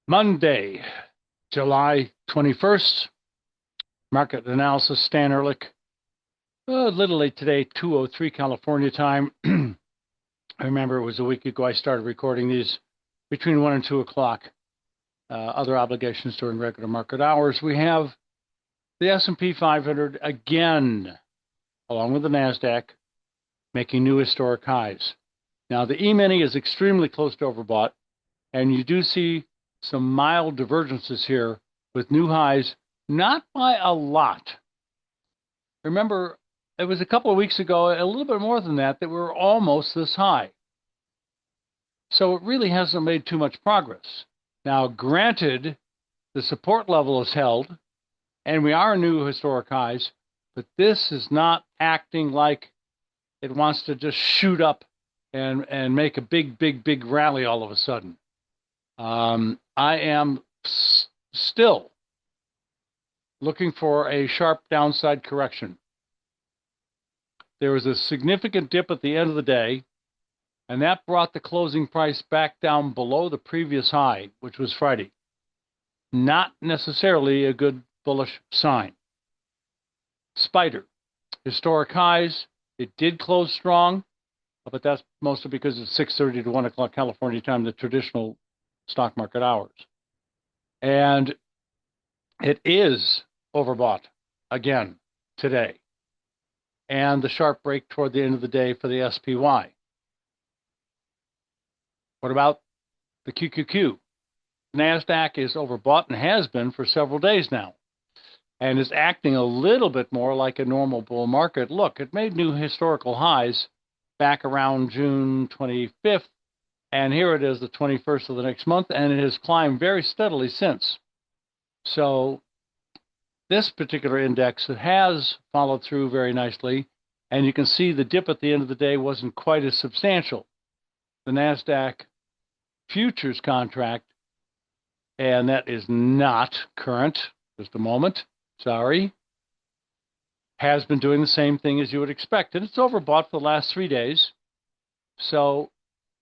Monday, July 21st. Market analysis, Stan Ehrlich. A little late today, 2:03 California time. I remember it was a week ago I started recording these between 1 and 2 o'clock. Other obligations during regular market hours. We have the S&P 500 again, along with the NASDAQ, making new historic highs. Now, the E-mini is extremely close to overbought, and you do see some mild divergences here with new highs, not by a lot. Remember, it was a couple of weeks ago, a little bit more than that, that we were almost this high. So it really hasn't made too much progress. Now, granted, the support level is held, and we are new historic highs, but this is not acting like it wants to just shoot up and make a big rally all of a sudden. I am still looking for a sharp downside correction. There was a significant dip at the end of the day, and that brought the closing price back down below the previous high, which was Friday. Not necessarily a good bullish sign. Spider, historic highs. It did close strong, but that's mostly because it's 6:30 to 1 o'clock California time, the traditional stock market hours. And it is overbought again today. And the sharp break toward the end of the day for the SPY. What about the QQQ? NASDAQ is overbought and has been for several days now, and is acting a little bit more like a normal bull market. Look, it made new historical highs back around June 25th, and here it is the 21st of the next month, and it has climbed very steadily since. So this particular index has followed through very nicely, and you can see the dip at the end of the day wasn't quite as substantial. The NASDAQ futures contract, and that is not current, just a moment, sorry, has been doing the same thing as you would expect, and it's overbought for the last 3 days. So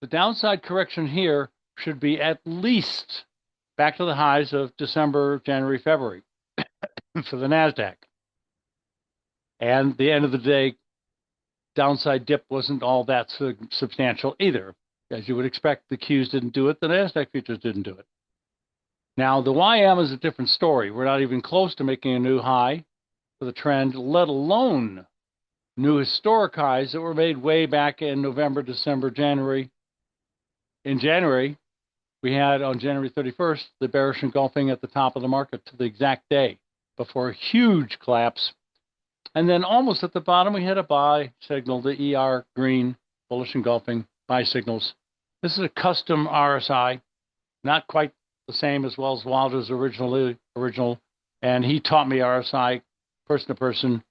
the downside correction here should be at least back to the highs of December, January, February for the NASDAQ. And the end of the day, downside dip wasn't all that substantial either. As you would expect, the Qs didn't do it, the NASDAQ futures didn't do it. Now, the YM is a different story. We're not even close to making a new high for the trend, let alone new historic highs that were made way back in November, December, January. In January, we had on January 31st, the bearish engulfing at the top of the market to the exact day before a huge collapse. And then almost at the bottom, we had a buy signal, the ER green, bullish engulfing, buy signals. This is a custom RSI, not quite the same as well as Wilder's original. And he taught me RSI person to person.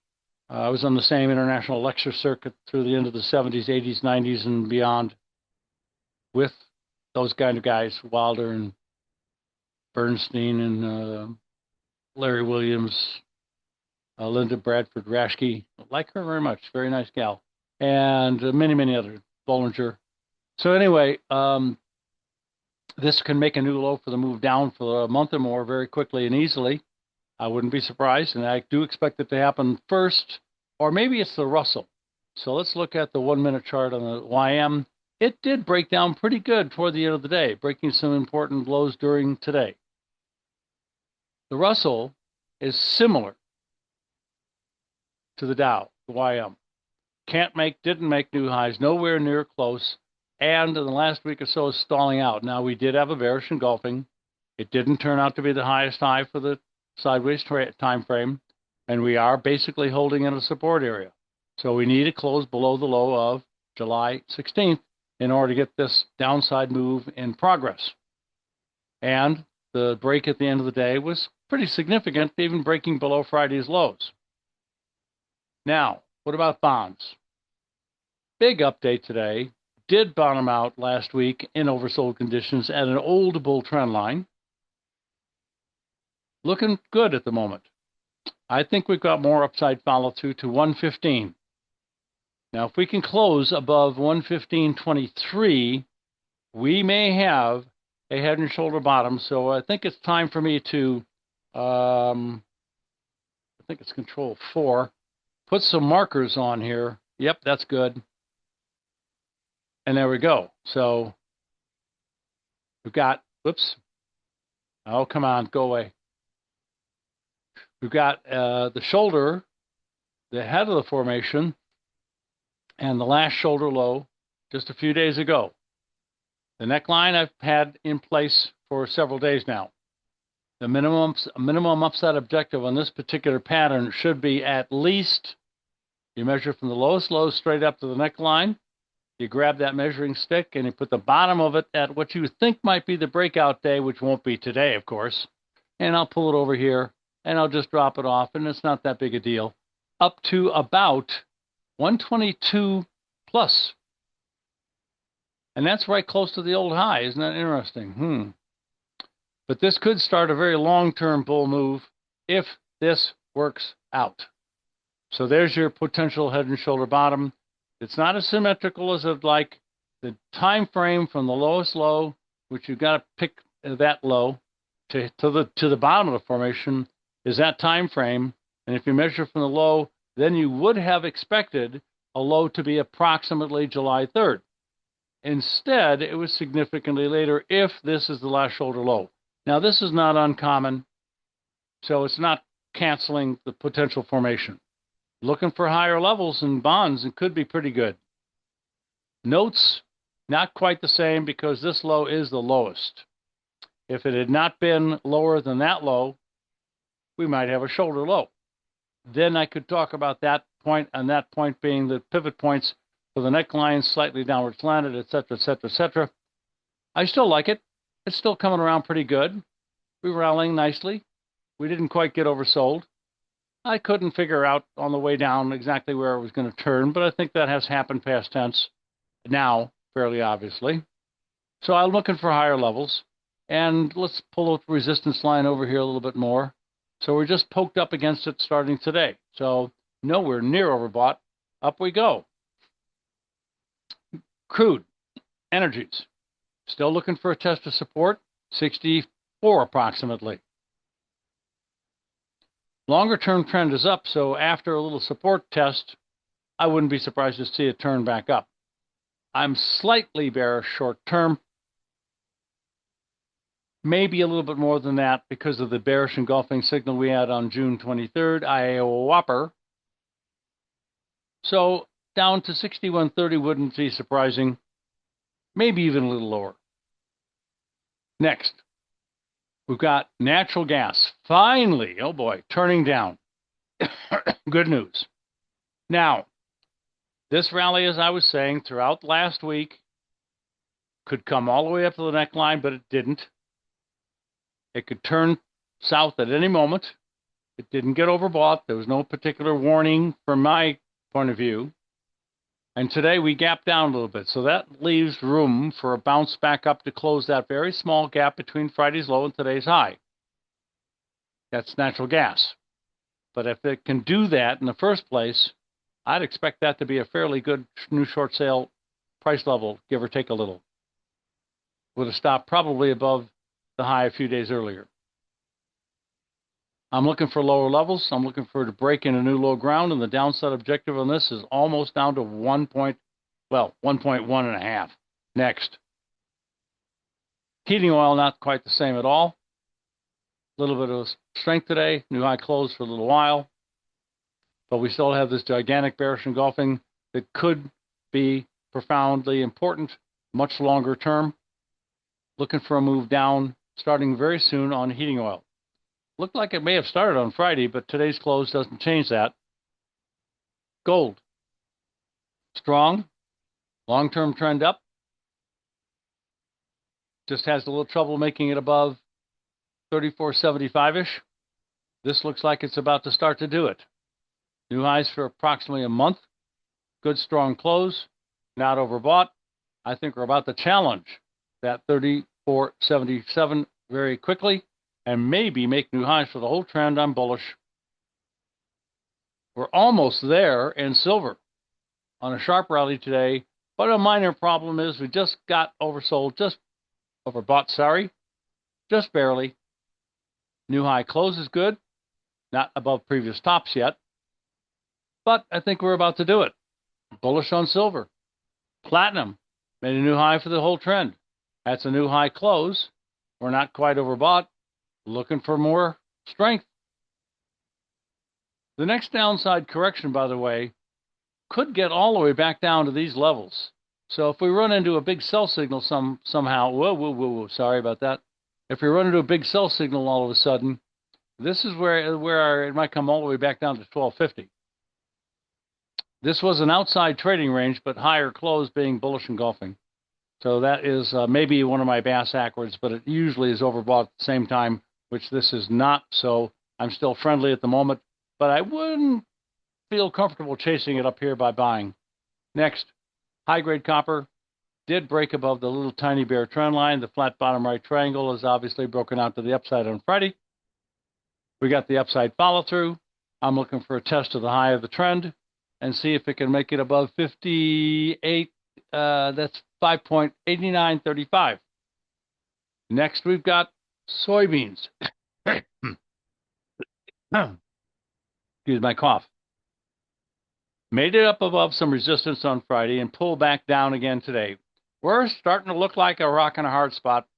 I was on the same international lecture circuit through the end of the 70s, 80s, 90s, and beyond with those kind of guys, Wilder and Bernstein and Larry Williams, Linda Bradford Rashke. I like her very much. Very nice gal. And many others. Bollinger. So anyway, this can make a new low for the move down for a month or more very quickly and easily. I wouldn't be surprised, and I do expect it to happen first, or maybe it's the Russell. So let's look at the 1 minute chart on the YM. It did break down pretty good toward the end of the day, breaking some important lows during today. The Russell is similar to the Dow, the YM. Didn't make new highs, nowhere near close, and in the last week or so is stalling out. Now, we did have a bearish engulfing. It didn't turn out to be the highest high for the sideways time frame, and we are basically holding in a support area. So we need to close below the low of July 16th in order to get this downside move in progress. And the break at the end of the day was pretty significant, even breaking below Friday's lows. Now, what about bonds? Big update today. Did bottom out last week in oversold conditions at an old bull trend line. Looking good at the moment. I think we've got more upside follow through to 115. Now, if we can close above 115.23, we may have a head and shoulder bottom. So I think it's time for me to, I think it's Control 4, put some markers on here. Yep, that's good. And there we go. So we've got, whoops. Oh, come on, go away. We've got the shoulder, the head of the formation, and the last shoulder low just a few days ago. The neckline I've had in place for several days now. The minimum upside objective on this particular pattern should be at least, you measure from the lowest low straight up to the neckline, you grab that measuring stick and you put the bottom of it at what you think might be the breakout day, which won't be today, of course, and I'll pull it over here and I'll just drop it off, and it's not that big a deal, up to about 122 plus. And that's right close to the old high. Isn't that interesting? But this could start a very long-term bull move if this works out. So there's your potential head and shoulder bottom. It's not as symmetrical as I'd like. The time frame from the lowest low, which you've got to pick that low, to the bottom of the formation, is that time frame. And if you measure from the low, then you would have expected a low to be approximately July 3rd. Instead, it was significantly later if this is the last shoulder low. Now, this is not uncommon, so it's not canceling the potential formation. Looking for higher levels in bonds, it could be pretty good. Notes, not quite the same because this low is the lowest. If it had not been lower than that low, we might have a shoulder low. Then I could talk about that point, and that point being the pivot points for the neckline, slightly downward slanted, etc., etc., etc. I still like it. It's still coming around pretty good. We're rallying nicely. We didn't quite get oversold. I couldn't figure out on the way down exactly where it was going to turn, but I think that has happened past tense now, fairly obviously. So I'm looking for higher levels. And let's pull the resistance line over here a little bit more. So we're just poked up against it starting today. So nowhere near overbought. Up we go. Crude energies. Still looking for a test of support, 64 approximately. Longer-term trend is up, so after a little support test, I wouldn't be surprised to see it turn back up. I'm slightly bearish short-term, maybe a little bit more than that because of the bearish engulfing signal we had on June 23rd, IAO-whopper. So down to 61.30 wouldn't be surprising, maybe even a little lower. Next, we've got natural gas. Finally, oh boy, turning down. Good news. Now, this rally, as I was saying, throughout last week, could come all the way up to the neckline, but it didn't. It could turn south at any moment. It didn't get overbought. There was no particular warning from my point of view. And today we gapped down a little bit. So that leaves room for a bounce back up to close that very small gap between Friday's low and today's high. That's natural gas. But if it can do that in the first place, I'd expect that to be a fairly good new short sale price level, give or take a little. With a stop probably above the high a few days earlier. I'm looking for lower levels. I'm looking for it to break in a new low ground, and the downside objective on this is almost down to 1.1.5. Next. Heating oil, not quite the same at all. A little bit of strength today. New high close for a little while. But we still have this gigantic bearish engulfing that could be profoundly important, much longer term. Looking for a move down, starting very soon on heating oil. Looked like it may have started on Friday, but today's close doesn't change that. Gold. Strong. Long-term trend up. Just has a little trouble making it above 34.75-ish. This looks like it's about to start to do it. New highs for approximately a month. Good, strong close. Not overbought. I think we're about to challenge that 34.77 very quickly. And maybe make new highs for the whole trend. I'm bullish. We're almost there in silver on a sharp rally today, but a minor problem is we just got oversold just Overbought, sorry. Just barely. New high close is good. Not above previous tops yet. But I think we're about to do it. Bullish on silver. Platinum made a new high for the whole trend. That's a new high close. We're not quite overbought. Looking for more strength. The next downside correction, by the way, could get all the way back down to these levels. So if we run into a big sell signal somehow, whoa, sorry about that. If we run into a big sell signal all of a sudden, this is where it might come all the way back down to 1250. This was an outside trading range, but higher close being bullish engulfing. So that is maybe one of my bass backwards, but it usually is overbought at the same time, which this is not. So I'm still friendly at the moment, but I wouldn't feel comfortable chasing it up here by buying. Next, high-grade copper did break above the little tiny bear trend line. The flat bottom right triangle is obviously broken out to the upside on Friday. We got the upside follow-through. I'm looking for a test of the high of the trend and see if it can make it above 58. That's 5.8935. Next, we've got soybeans. Excuse my cough. Made it up above some resistance on Friday and pulled back down again today. We're starting to look like a rock and a hard spot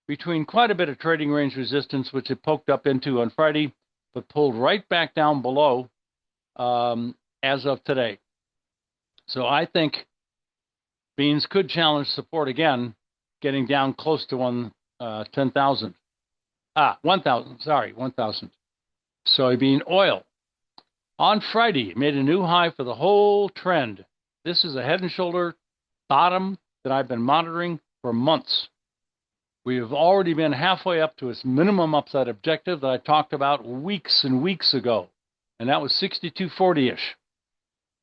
between quite a bit of trading range resistance, which it poked up into on Friday, but pulled right back down below as of today. So I think beans could challenge support again, getting down close to 10,000. 1,000, sorry, 1,000. Soybean oil. On Friday, made a new high for the whole trend. This is a head and shoulder bottom that I've been monitoring for months. We have already been halfway up to its minimum upside objective that I talked about weeks and weeks ago, and that was 62.40-ish.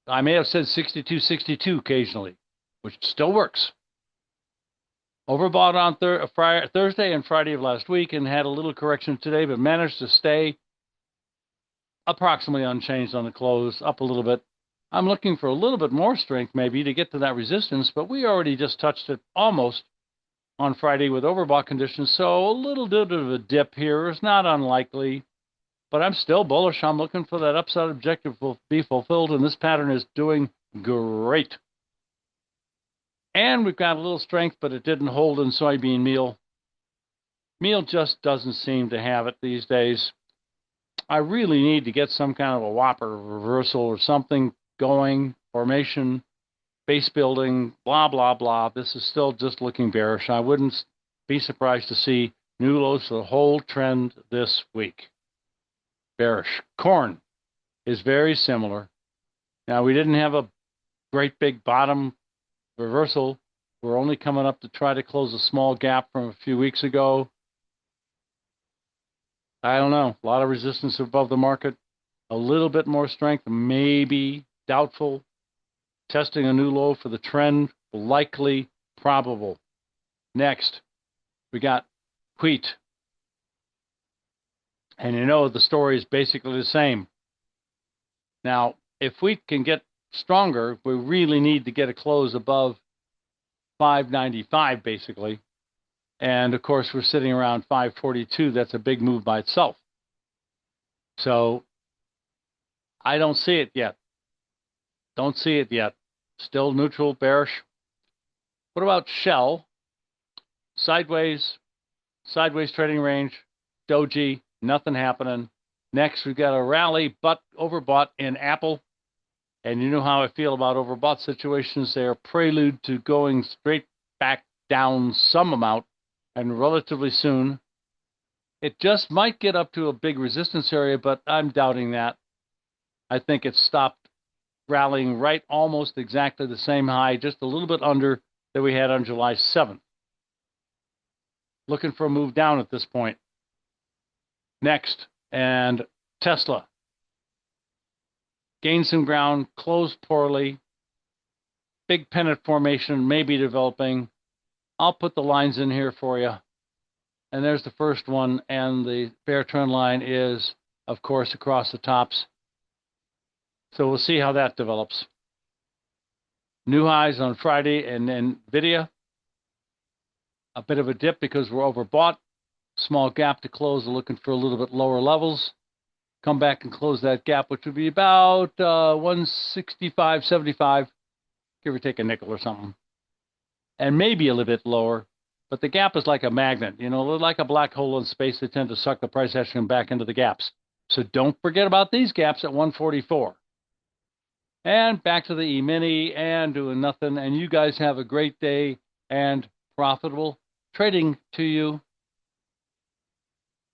I may have said 62.62 occasionally, which still works. Overbought on Thursday and Friday of last week and had a little correction today, but managed to stay approximately unchanged on the close, up a little bit. I'm looking for a little bit more strength maybe to get to that resistance, but we already just touched it almost on Friday with overbought conditions, so a little bit of a dip here is not unlikely, but I'm still bullish. I'm looking for that upside objective will be fulfilled, and this pattern is doing great. And we've got a little strength, but it didn't hold in soybean meal. Meal just doesn't seem to have it these days. I really need to get some kind of a whopper reversal or something going, formation, base building, blah, blah, blah. This is still just looking bearish. I wouldn't be surprised to see new lows for the whole trend this week. Bearish. Corn is very similar. Now, we didn't have a great big bottom reversal. We're only coming up to try to close a small gap from a few weeks ago. I don't know. A lot of resistance above the market. A little bit more strength, maybe. Doubtful. Testing a new low for the trend. Likely. Probable. Next, we got wheat. And you know the story is basically the same. Now, if wheat can get stronger, we really need to get a close above 595, basically. And, of course, we're sitting around 542. That's a big move by itself. So I don't see it yet. Don't see it yet. Still neutral, bearish. What about Shell? Sideways trading range, doji, nothing happening. Next, we've got a rally, but overbought in Apple. And you know how I feel about overbought situations. They are prelude to going straight back down some amount and relatively soon. It just might get up to a big resistance area, but I'm doubting that. I think it stopped rallying right almost exactly the same high, just a little bit under that we had on July 7th. Looking for a move down at this point. Next, and Tesla. Gained some ground, closed poorly. Big pennant formation may be developing. I'll put the lines in here for you. And there's the first one, and the bear trend line is, of course, across the tops. So we'll see how that develops. New highs on Friday, and then NVIDIA. a bit of a dip because we're overbought. Small gap to close, we're looking for a little bit lower levels. Come back and close that gap, which would be about 165.75, give or take a nickel or something. And maybe a little bit lower. But the gap is like a magnet, you know, like a black hole in space. They tend to suck the price action back into the gaps. So don't forget about these gaps at 144. And back to the E-mini and doing nothing. And you guys have a great day and profitable trading to you.